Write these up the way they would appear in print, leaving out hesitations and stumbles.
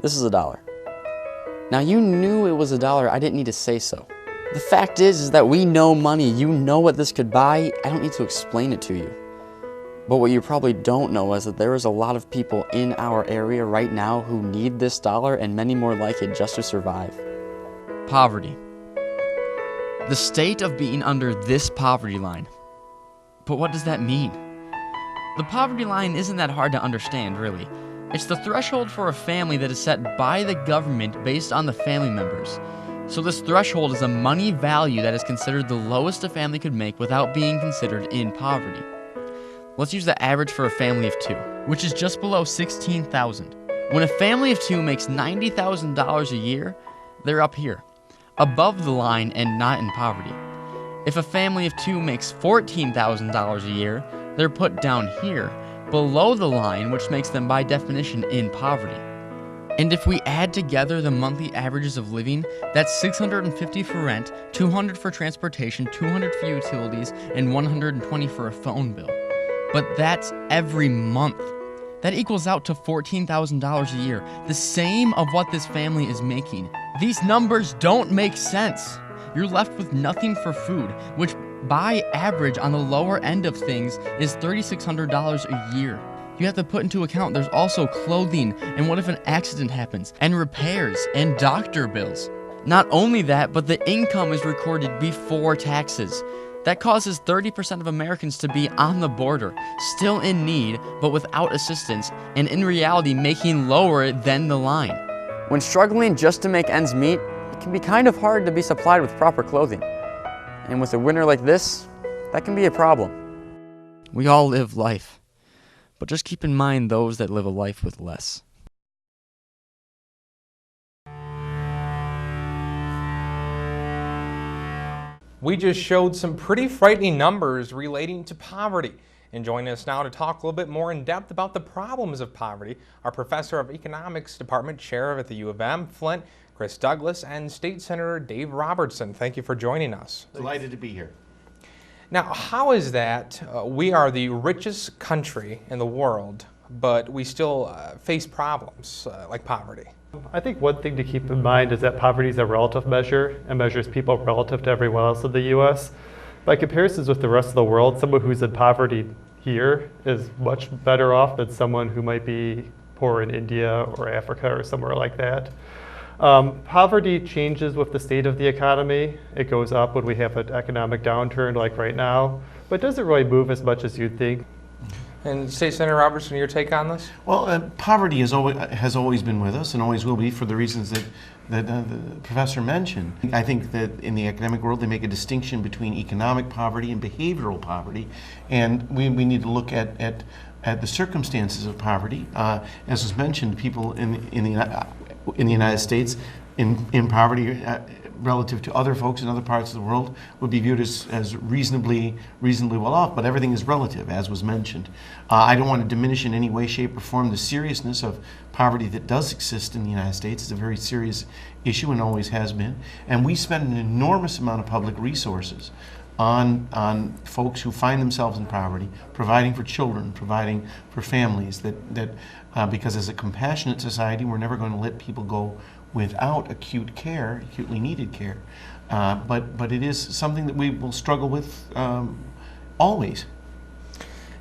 This is $1. Now you knew it was $1, I didn't need to say so. The fact is that we know money, you know what this could buy, I don't need to explain it to you. But what you probably don't know is that there is a lot of people in our area right now who need this dollar and many more like it just to survive. Poverty. The state of being under this poverty line. But what does that mean? The poverty line isn't that hard to understand, really. It's the threshold for a family that is set by the government based on the family members. So this threshold is a money value that is considered the lowest a family could make without being considered in poverty. Let's use the average for a family of 2, which is just below $16,000. When a family of 2 makes $90,000 a year, they're up here, above the line and not in poverty. If a family of 2 makes $14,000 a year, they're put down here, below the line, which makes them by definition in poverty. And if we add together the monthly averages of living, that's $650 for rent, $200 for transportation, $200 for utilities, and $120 for a phone bill. But that's every month. That equals out to $14,000 a year, the same of what this family is making. These numbers don't make sense. You're left with nothing for food, which by average on the lower end of things is $3,600 a year. You have to put into account there's also clothing, and what if an accident happens, and repairs, and doctor bills. Not only that, but the income is recorded before taxes. That causes 30% of Americans to be on the border, still in need, but without assistance, and in reality making lower than the line. When struggling just to make ends meet, it can be kind of hard to be supplied with proper clothing. And with a winter like this, that can be a problem. We all live life, but just keep in mind those that live a life with less. We just showed some pretty frightening numbers relating to poverty. And joining us now to talk a little bit more in depth about the problems of poverty, our Professor of Economics Department Chair at the U of M, Flint, Chris Douglas, and State Senator Dave Robertson. Thank you for joining us. Delighted to be here. Now, how is that we are the richest country in the world, but we still face problems like poverty? I think one thing to keep in mind is that poverty is a relative measure and measures people relative to everyone else in the U.S. By comparisons with the rest of the world, someone who's in poverty here is much better off than someone who might be poor in India or Africa or somewhere like that. Poverty changes with the state of the economy. It goes up when we have an economic downturn like right now, but it doesn't really move as much as you'd think. And State Senator Robertson, your take on this? Well, poverty has always been with us and always will be for the reasons that the professor mentioned. I think that in the academic world they make a distinction between economic poverty and behavioral poverty, and we need to look at the circumstances of poverty. As was mentioned, people in the United States in poverty relative to other folks in other parts of the world would be viewed as reasonably well off, but everything is relative, as was mentioned. I don't want to diminish in any way, shape, or form the seriousness of poverty that does exist in the United States. It's a very serious issue and always has been. And we spend an enormous amount of public resources on folks who find themselves in poverty, providing for children, providing for families, because as a compassionate society, we're never going to let people go without acutely needed care. But it is something that we will struggle with always.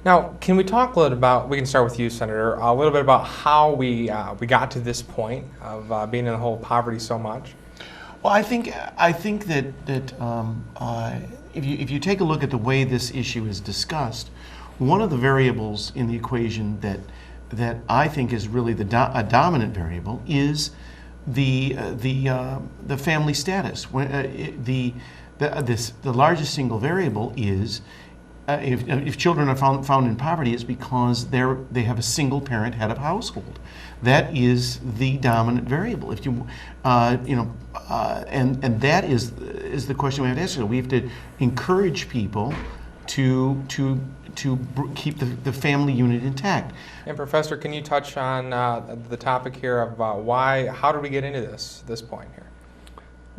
Now, can we talk a little about, we can start with you, Senator, a little bit about how we got to this point of being in the whole poverty so much? Well, I think that if you take a look at the way this issue is discussed, one of the variables in the equation that I think is really a dominant variable is the family status. The largest single variable is if children are found in poverty, it's because they have a single parent head of household. That is the dominant variable. If and that is the question we have to ask. We have to encourage people to keep the family unit intact. And Professor, can you touch on the topic here of how did we get into this point here?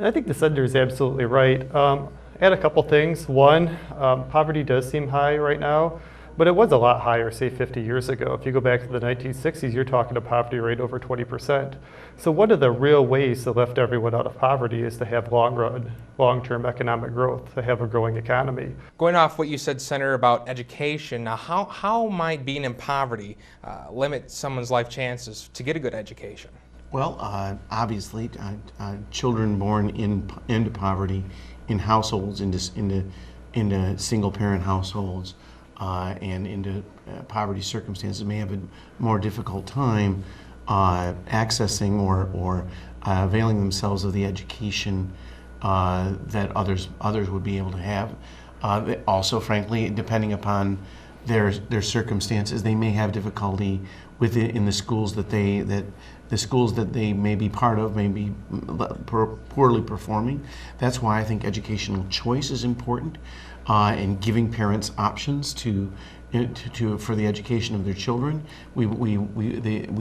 I think the senator is absolutely right. Add a couple things. One, poverty does seem high right now, But it was a lot higher, say 50 years ago. If you go back to the 1960s, you're talking a poverty rate over 20%. So one of the real ways to lift everyone out of poverty is to have long-term economic growth, to have a growing economy. Going off what you said, Senator, about education, now how might being in poverty limit someone's life chances to get a good education? Well, obviously, children born into poverty, in households, into single-parent households, and into poverty circumstances may have a more difficult time accessing or availing themselves of the education that others would be able to have. Also, frankly, depending upon their circumstances, they may have difficulty with it in the schools that they may be part of may be poorly performing. That's why I think educational choice is important, and giving parents options for the education of their children. We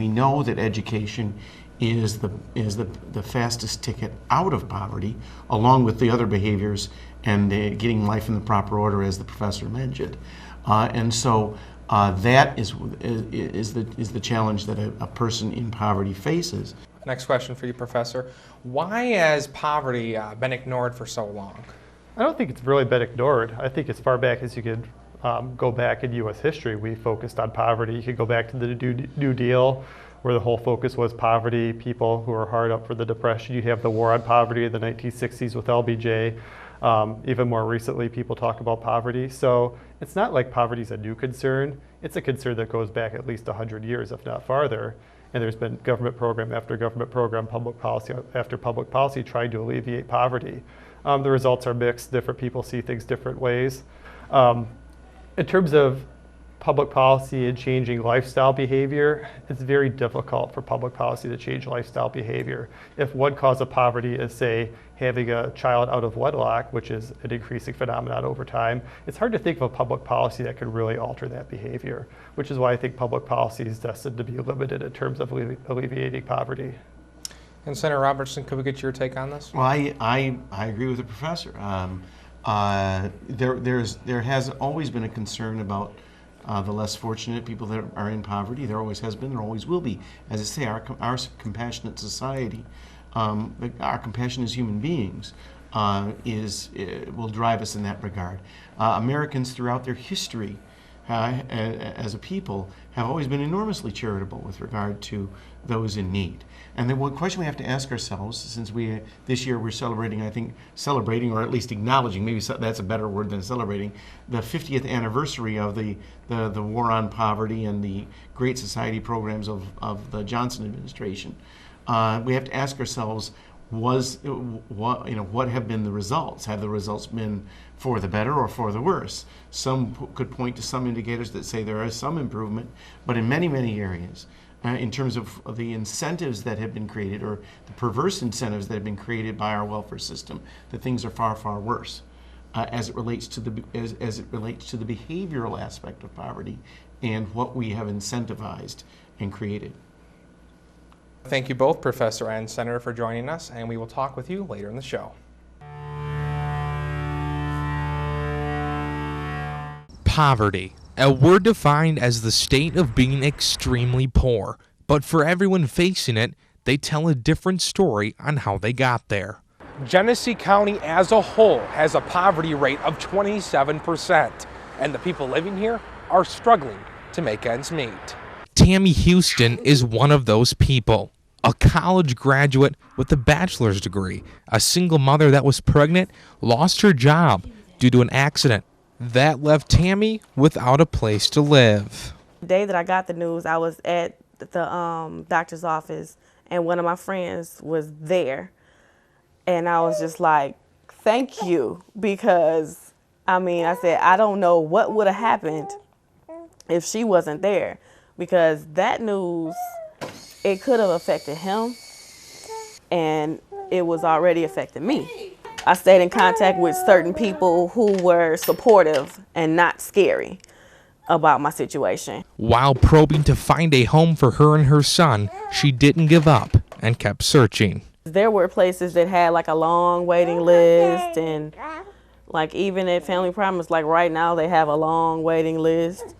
know that education is the fastest ticket out of poverty, along with the other behaviors and getting life in the proper order, as the professor mentioned. And so that is the challenge that a person in poverty faces. Next question for you, Professor. Why has poverty been ignored for so long? I don't think it's really been ignored. I think as far back as you could go back in U.S. history, we focused on poverty. You could go back to the New Deal, where the whole focus was poverty, people who were hard up for the Depression. You have the war on poverty in the 1960s with LBJ. Even more recently, people talk about poverty. So it's not like poverty is a new concern. It's a concern that goes back at least 100 years, if not farther. And there's been government program after government program, public policy after public policy trying to alleviate poverty. The results are mixed. Different people see things different ways. In terms of public policy and changing lifestyle behavior, it's very difficult for public policy to change lifestyle behavior. If one cause of poverty is, say, having a child out of wedlock, which is an increasing phenomenon over time, it's hard to think of a public policy that could really alter that behavior, which is why I think public policy is destined to be limited in terms of alleviating poverty. And Senator Robertson, could we get your take on this? Well, I agree with the professor. There has always been a concern about the less fortunate people that are in poverty. There always has been, there always will be. As I say, our compassionate society, our compassion as human beings will drive us in that regard. Americans throughout their history as a people have always been enormously charitable with regard to those in need. And the one question we have to ask ourselves, since this year we're celebrating, or at least acknowledging, maybe that's a better word than celebrating, the 50th anniversary of the war on poverty and the Great Society programs of the Johnson administration. We have to ask ourselves, what have been the results? Have the results been for the better or for the worse? Some could point to some indicators that say there is some improvement, but in many, many areas, in terms of the incentives that have been created, or the perverse incentives that have been created by our welfare system, that things are far, far worse as it relates to the behavioral aspect of poverty and what we have incentivized and created. Thank you both, Professor and Senator, for joining us, and we will talk with you later in the show. Poverty, a word defined as the state of being extremely poor. But for everyone facing it, they tell a different story on how they got there. Genesee County as a whole has a poverty rate of 27%, and the people living here are struggling to make ends meet. Tammy Houston is one of those people. A college graduate with a bachelor's degree, a single mother that was pregnant, lost her job due to an accident. That left Tammy without a place to live. The day that I got the news, I was at the doctor's office, and one of my friends was there. And I was just like, thank you, because, I said, I don't know what would have happened if she wasn't there, because that news, it could have affected him, and it was already affecting me. I stayed in contact with certain people who were supportive and not scary about my situation. While probing to find a home for her and her son, she didn't give up and kept searching. There were places that had like a long waiting list, and like even at Family Promise, like right now they have a long waiting list.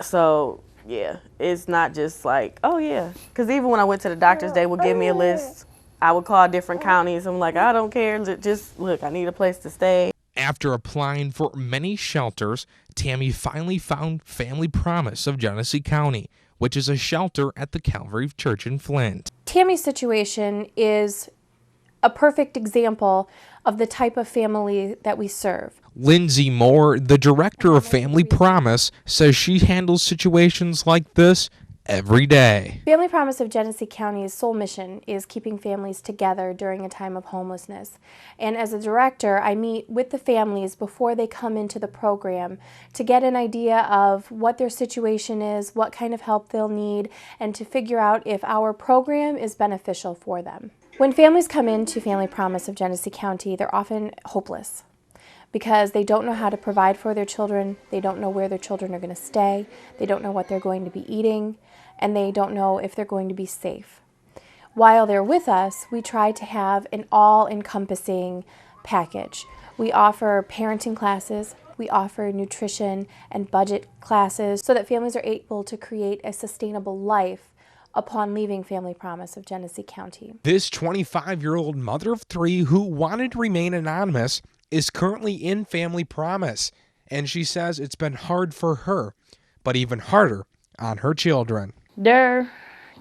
So yeah, it's not just like, oh yeah, because even when I went to the doctors, they would give me a list. I would call different counties. I'm like, I don't care. Just look, I need a place to stay. After applying for many shelters, Tammy finally found Family Promise of Genesee County, which is a shelter at the Calvary Church in Flint. Tammy's situation is a perfect example of the type of family that we serve. Lindsay Moore, the director of Family Promise, says she handles situations like this every day. Family Promise of Genesee County's sole mission is keeping families together during a time of homelessness. And as a director, I meet with the families before they come into the program to get an idea of what their situation is, what kind of help they'll need, and to figure out if our program is beneficial for them. When families come into Family Promise of Genesee County, they're often hopeless because they don't know how to provide for their children, they don't know where their children are going to stay, they don't know what they're going to be eating, and they don't know if they're going to be safe. While they're with us, we try to have an all-encompassing package. We offer parenting classes, we offer nutrition and budget classes so that families are able to create a sustainable life upon leaving Family Promise of Genesee County. This 25-year-old mother of three who wanted to remain anonymous is currently in Family Promise, and she says it's been hard for her, but even harder on her children. They're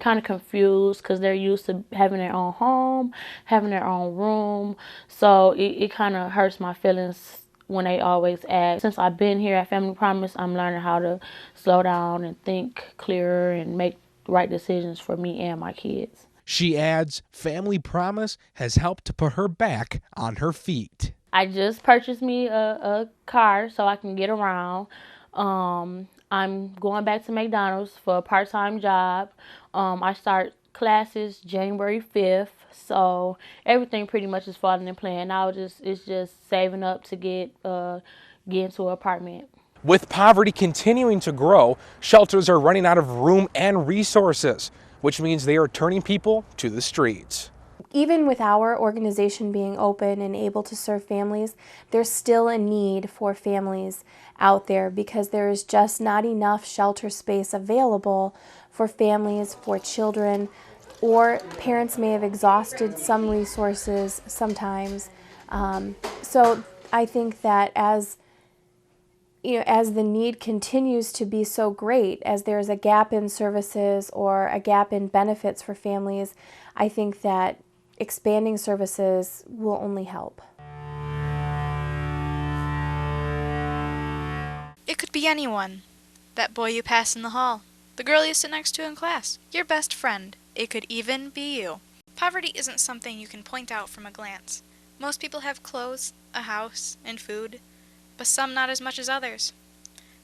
kind of confused because they're used to having their own home, having their own room, so it kind of hurts my feelings when they always ask. Since I've been here at Family Promise, I'm learning how to slow down and think clearer and make right decisions for me and my kids. She adds, Family Promise has helped to put her back on her feet. I just purchased me a car so I can get around. I'm going back to McDonald's for a part-time job. I start classes January 5th, so everything pretty much is falling in plan. Now it's just saving up to get into an apartment. With poverty continuing to grow, shelters are running out of room and resources, which means they are turning people to the streets. Even with our organization being open and able to serve families, there's still a need for families out there because there is just not enough shelter space available for families, for children, or parents may have exhausted some resources sometimes. So I think that as the need continues to be so great, as there's a gap in services or a gap in benefits for families, I think that expanding services will only help. It could be anyone. That boy you pass in the hall, the girl you sit next to in class, your best friend. It could even be you. Poverty isn't something you can point out from a glance. Most people have clothes, a house, and food, but some not as much as others.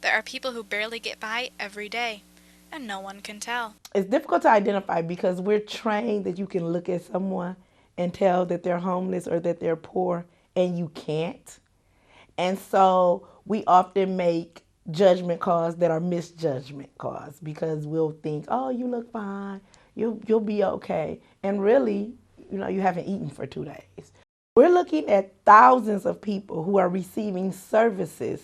There are people who barely get by every day, and no one can tell. It's difficult to identify because we're trained that you can look at someone and tell that they're homeless or that they're poor, and you can't. And so we often make judgment calls that are misjudgment calls because we'll think, oh, you look fine, you'll be okay. And really, you haven't eaten for 2 days. We're looking at thousands of people who are receiving services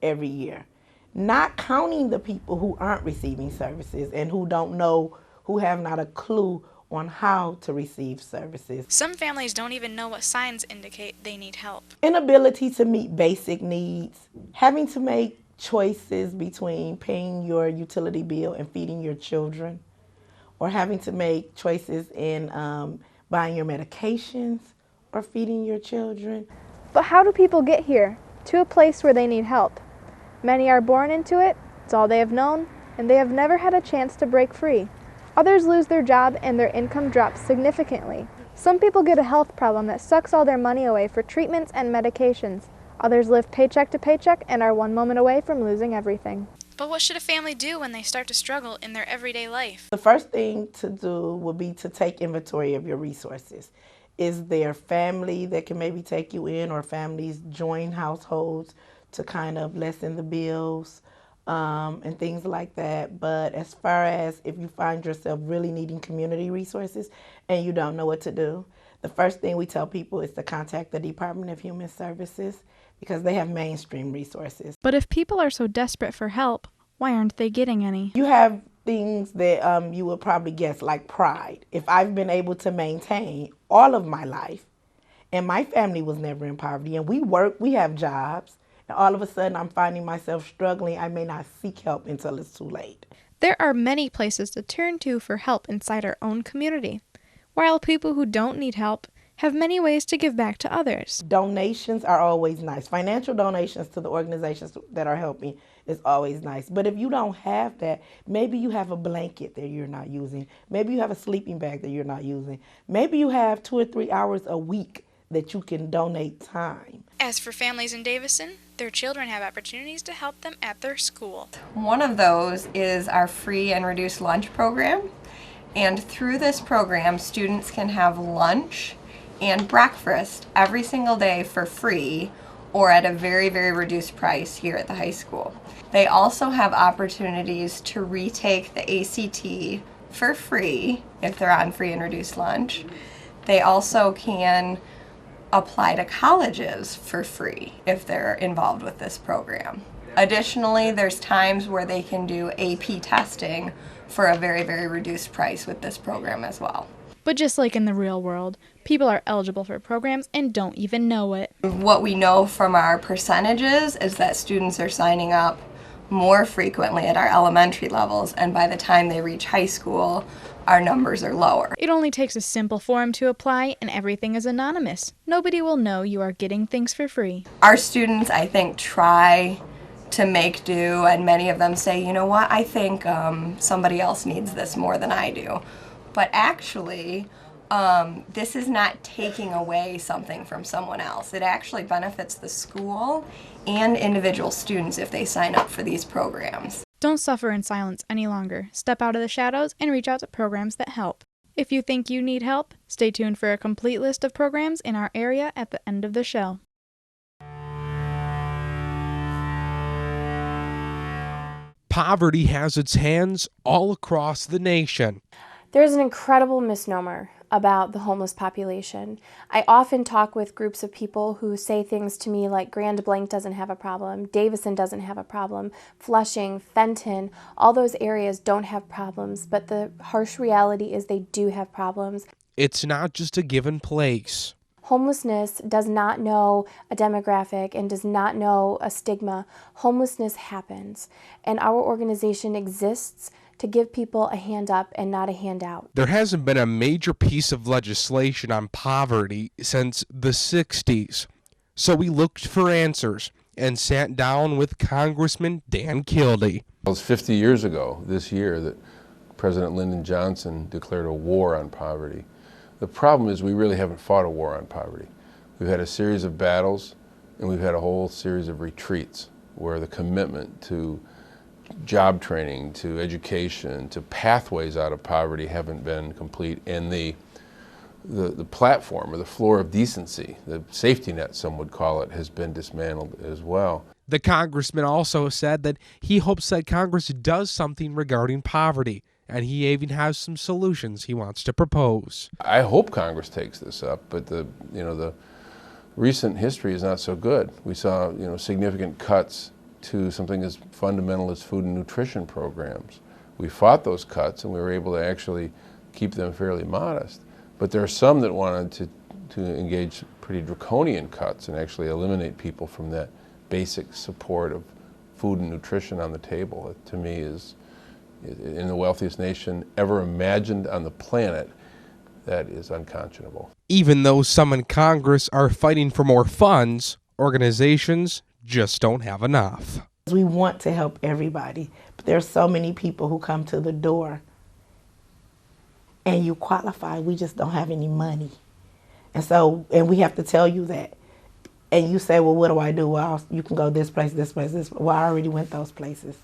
every year, not counting the people who aren't receiving services and who don't know, who have not a clue on how to receive services. Some families don't even know what signs indicate they need help. Inability to meet basic needs, having to make choices between paying your utility bill and feeding your children, or having to make choices in buying your medications or feeding your children. But how do people get here, to a place where they need help? Many are born into it, it's all they have known, and they have never had a chance to break free. Others lose their job and their income drops significantly. Some people get a health problem that sucks all their money away for treatments and medications. Others live paycheck to paycheck and are one moment away from losing everything. But what should a family do when they start to struggle in their everyday life? The first thing to do would be to take inventory of your resources. Is there family that can maybe take you in, or families join households to kind of lessen the bills and things like that? But as far as if you find yourself really needing community resources and you don't know what to do, the first thing we tell people is to contact the Department of Human Services because they have mainstream resources. But if people are so desperate for help, Why aren't they getting any? You have things that you would probably guess, like pride. If I've been able to maintain all of my life, and my family was never in poverty, and we work, we have jobs, and all of a sudden I'm finding myself struggling, I may not seek help until it's too late. There are many places to turn to for help inside our own community, while people who don't need help have many ways to give back to others. Donations are always nice. Financial donations to the organizations that are helping is always nice. But if you don't have that, maybe you have a blanket that you're not using. Maybe you have a sleeping bag that you're not using. Maybe you have 2 or 3 hours a week that you can donate time. As for families in Davison, their children have opportunities to help them at their school. One of those is our free and reduced lunch program. And through this program, students can have lunch and breakfast every single day for free or at a very, very reduced price here at the high school. They also have opportunities to retake the ACT for free if they're on free and reduced lunch. They also can apply to colleges for free if they're involved with this program. Additionally, there's times where they can do AP testing for a very, very reduced price with this program as well. But just like in the real world, people are eligible for programs and don't even know it. What we know from our percentages is that students are signing up more frequently at our elementary levels, and by the time they reach high school, our numbers are lower. It only takes a simple form to apply, and everything is anonymous. Nobody will know you are getting things for free. Our students, I think, try to make do, and many of them say, you know what, I think somebody else needs this more than I do. But actually, this is not taking away something from someone else. It actually benefits the school and individual students if they sign up for these programs. Don't suffer in silence any longer. Step out of the shadows and reach out to programs that help. If you think you need help, stay tuned for a complete list of programs in our area at the end of the show. Poverty has its hands all across the nation. There's an incredible misnomer about the homeless population. I often talk with groups of people who say things to me like Grand Blanc doesn't have a problem, Davison doesn't have a problem, Flushing, Fenton, all those areas don't have problems, but the harsh reality is they do have problems. It's not just a given place. Homelessness does not know a demographic and does not know a stigma. Homelessness happens, and our organization exists to give people a hand up and not a handout. There hasn't been a major piece of legislation on poverty since the 60s. So we looked for answers and sat down with Congressman Dan Kildee. It was 50 years ago this year that President Lyndon Johnson declared a war on poverty. The problem is we really haven't fought a war on poverty. We've had a series of battles and we've had a whole series of retreats where the commitment to job training, to education, to pathways out of poverty haven't been complete, and the platform or the floor of decency, the safety net some would call it, has been dismantled as well. The congressman also said that he hopes that Congress does something regarding poverty, and he even has some solutions he wants to propose. I hope Congress takes this up, but the recent history is not so good. We saw significant cuts to something as fundamental as food and nutrition programs. We fought those cuts and we were able to actually keep them fairly modest. But there are some that wanted to engage pretty draconian cuts and actually eliminate people from that basic support of food and nutrition on the table. It, to me, is in the wealthiest nation ever imagined on the planet. That is unconscionable. Even though some in Congress are fighting for more funds, organizations just don't have enough. We want to help everybody, but there are so many people who come to the door and you qualify, we just don't have any money. And we have to tell you that. And you say, well, what do I do? Well, you can go this place, this place, this place. Well, I already went those places.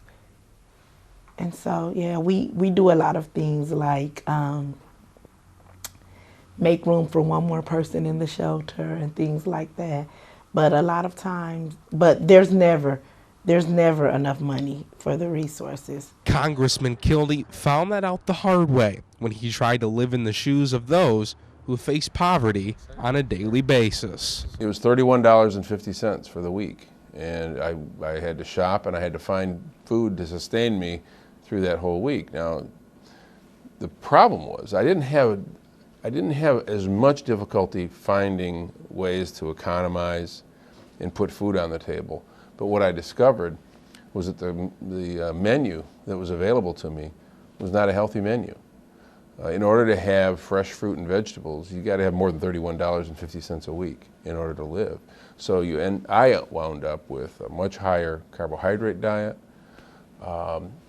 And so, yeah, we do a lot of things like make room for one more person in the shelter and things like that. But a lot of times, there's never enough money for the resources. Congressman Kildee found that out the hard way when he tried to live in the shoes of those who face poverty on a daily basis. It was $31.50 for the week, and I had to shop and I had to find food to sustain me through that whole week. Now, the problem was I didn't have as much difficulty finding ways to economize and put food on the table. But what I discovered was that the menu that was available to me was not a healthy menu. In order to have fresh fruit and vegetables, you got to have more than $31.50 a week in order to live. So I wound up with a much higher carbohydrate diet,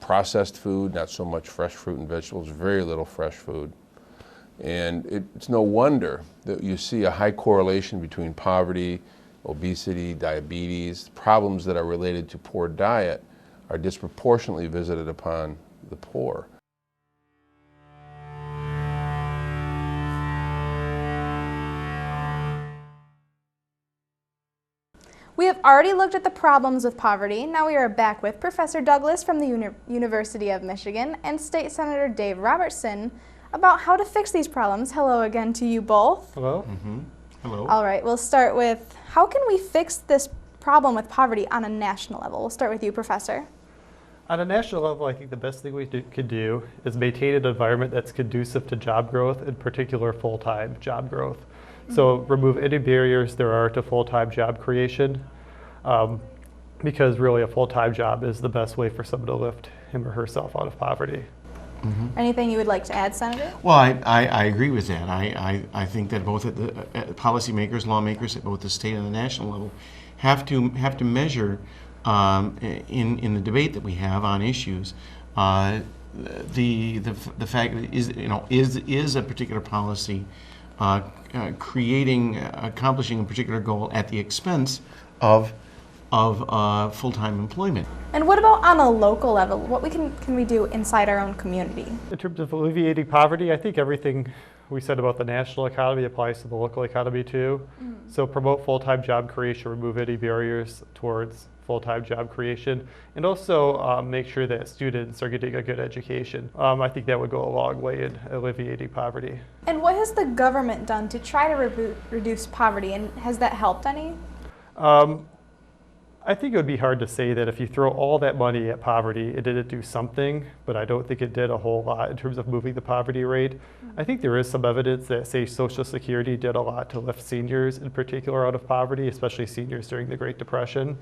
processed food, not so much fresh fruit and vegetables, very little fresh food. And it's no wonder that you see a high correlation between poverty, obesity, diabetes. Problems that are related to poor diet are disproportionately visited upon the poor. We have already looked at the problems with poverty. Now we are back with Professor Douglas from the University of Michigan and State Senator Dave Robertson about how to fix these problems. Hello again to you both. Hello. Hello. All right, we'll start with how can we fix this problem with poverty on a national level? We'll start with you, Professor. On a national level, I think the best thing we could do is maintain an environment that's conducive to job growth, in particular full-time job growth. So remove any barriers there are to full-time job creation, because really a full-time job is the best way for someone to lift him or herself out of poverty. Anything you would like to add, Senator? Well, I agree with that. I think that both at the policymakers, lawmakers at both the state and the national level have to measure in the debate that we have on issues the fact that is a particular policy accomplishing a particular goal at the expense of full-time employment. And what about on a local level? What can we do inside our own community? In terms of alleviating poverty, I think everything we said about the national economy applies to the local economy too. So promote full-time job creation, remove any barriers towards full-time job creation, and also make sure that students are getting a good education. I think that would go a long way in alleviating poverty. And what has the government done to try to reduce poverty, and has that helped any? I think it would be hard to say that if you throw all that money at poverty, it didn't do something, but I don't think it did a whole lot in terms of moving the poverty rate. I think there is some evidence that, say, Social Security did a lot to lift seniors in particular out of poverty, especially seniors during the Great Depression.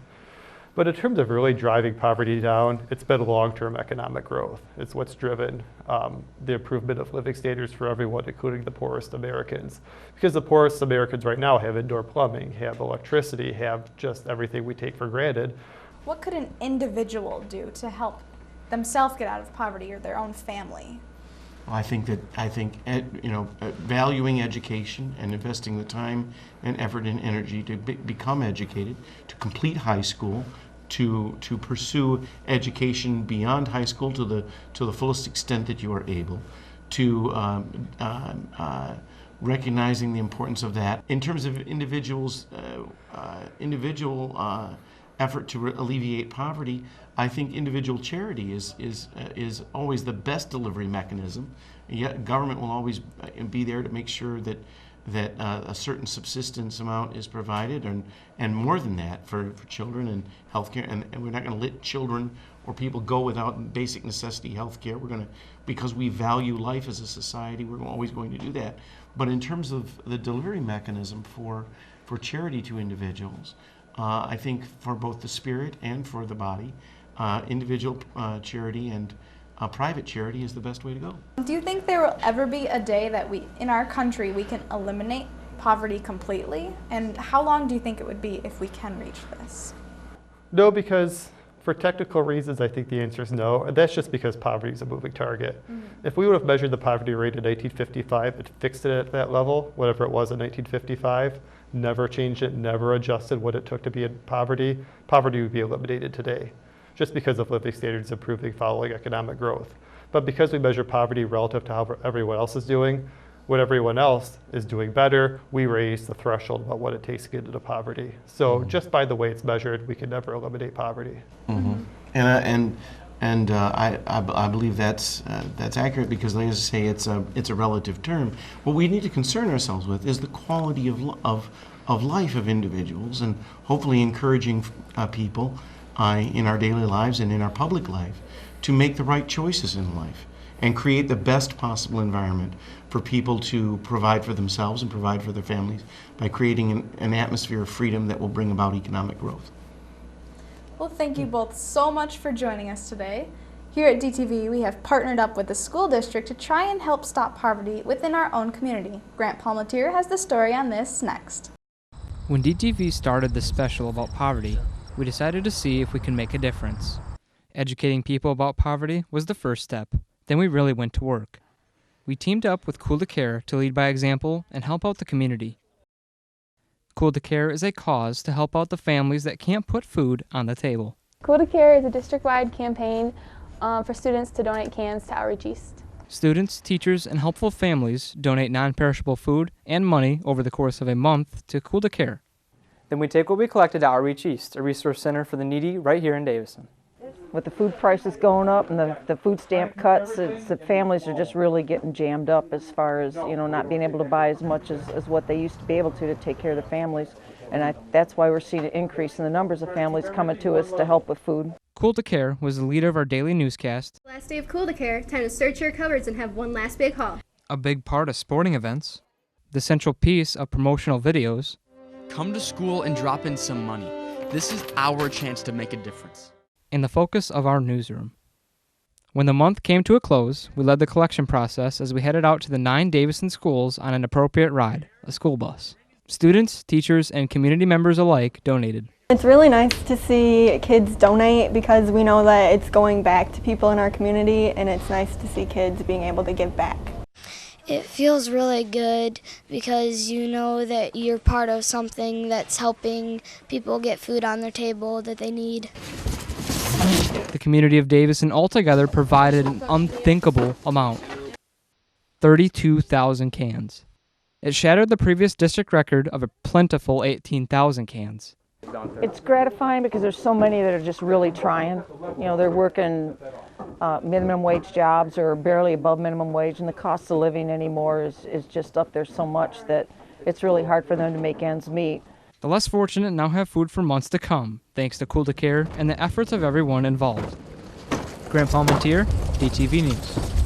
But in terms of really driving poverty down, it's been long-term economic growth. It's what's driven the improvement of living standards for everyone, including the poorest Americans. Because the poorest Americans right now have indoor plumbing, have electricity, have just everything we take for granted. What could an individual do to help themselves get out of poverty or their own family? Well, I think valuing education and investing the time and effort and energy to become educated, to complete high school, to pursue education beyond high school to the fullest extent that you are able, to recognizing the importance of that. In terms of individual effort to alleviate poverty, I think individual charity is always the best delivery mechanism. Yet government will always be there to make sure that a certain subsistence amount is provided, and more than that for children and healthcare. And we're not going to let children or people go without basic necessity healthcare. We're going to, because we value life as a society, we're always going to do that. But in terms of the delivery mechanism for charity to individuals, I think for both the spirit and for the body, individual charity and private charity is the best way to go. Do you think there will ever be a day that in our country, we can eliminate poverty completely? And how long do you think it would be if we can reach this? No, because for technical reasons, I think the answer is no. And that's just because poverty is a moving target. If we would have measured the poverty rate in 1955 and fixed it at that level, whatever it was in 1955, never changed it, never adjusted what it took to be in poverty, poverty would be eliminated today, just because of living standards improving following economic growth. But because we measure poverty relative to how everyone else is doing, when everyone else is doing better, we raise the threshold about what it takes to get into poverty. So just by the way it's measured, we can never eliminate poverty. And I believe that's accurate, because, like I say, it's a relative term. What we need to concern ourselves with is the quality of of life of individuals, and hopefully encouraging people in our daily lives and in our public life to make the right choices in life and create the best possible environment for people to provide for themselves and provide for their families by creating an atmosphere of freedom that will bring about economic growth. Well, thank you both so much for joining us today. Here at DTV, we have partnered up with the school district to try and help stop poverty within our own community. Grant Palmatier has the story on this next. When DTV started this special about poverty, we decided to see if we can make a difference. Educating people about poverty was the first step. Then we really went to work. We teamed up with Cool to Care to lead by example and help out the community. Cool to Care is a cause to help out the families that can't put food on the table. Cool to Care is a district-wide campaign for students to donate cans to Outreach East. Students, teachers, and helpful families donate non-perishable food and money over the course of a month to Cool to Care. Then we take what we collected to Outreach East, a resource center for the needy right here in Davison. With the food prices going up and the food stamp cuts, the families are just really getting jammed up as far as, not being able to buy as much as what they used to be able to take care of the families. And that's why we're seeing an increase in the numbers of families coming to us to help with food. Cool to Care was the leader of our daily newscast. Last day of Cool to Care, time to search your cupboards and have one last big haul. A big part of sporting events. The central piece of promotional videos. Come to school and drop in some money. This is our chance to make a difference. And the focus of our newsroom. When the month came to a close, we led the collection process as we headed out to the 9 Davison schools on an appropriate ride, a school bus. Students, teachers, and community members alike donated. It's really nice to see kids donate because we know that it's going back to people in our community, and it's nice to see kids being able to give back. It feels really good because you know that you're part of something that's helping people get food on their table that they need. The community of Davison altogether provided an unthinkable amount, 32,000 cans. It shattered the previous district record of a plentiful 18,000 cans. It's gratifying because there's so many that are just really trying. They're working minimum wage jobs or barely above minimum wage, and the cost of living anymore is just up there so much that it's really hard for them to make ends meet. The less fortunate now have food for months to come, thanks to Cool to Care and the efforts of everyone involved. Grant Palmatier, DTV News.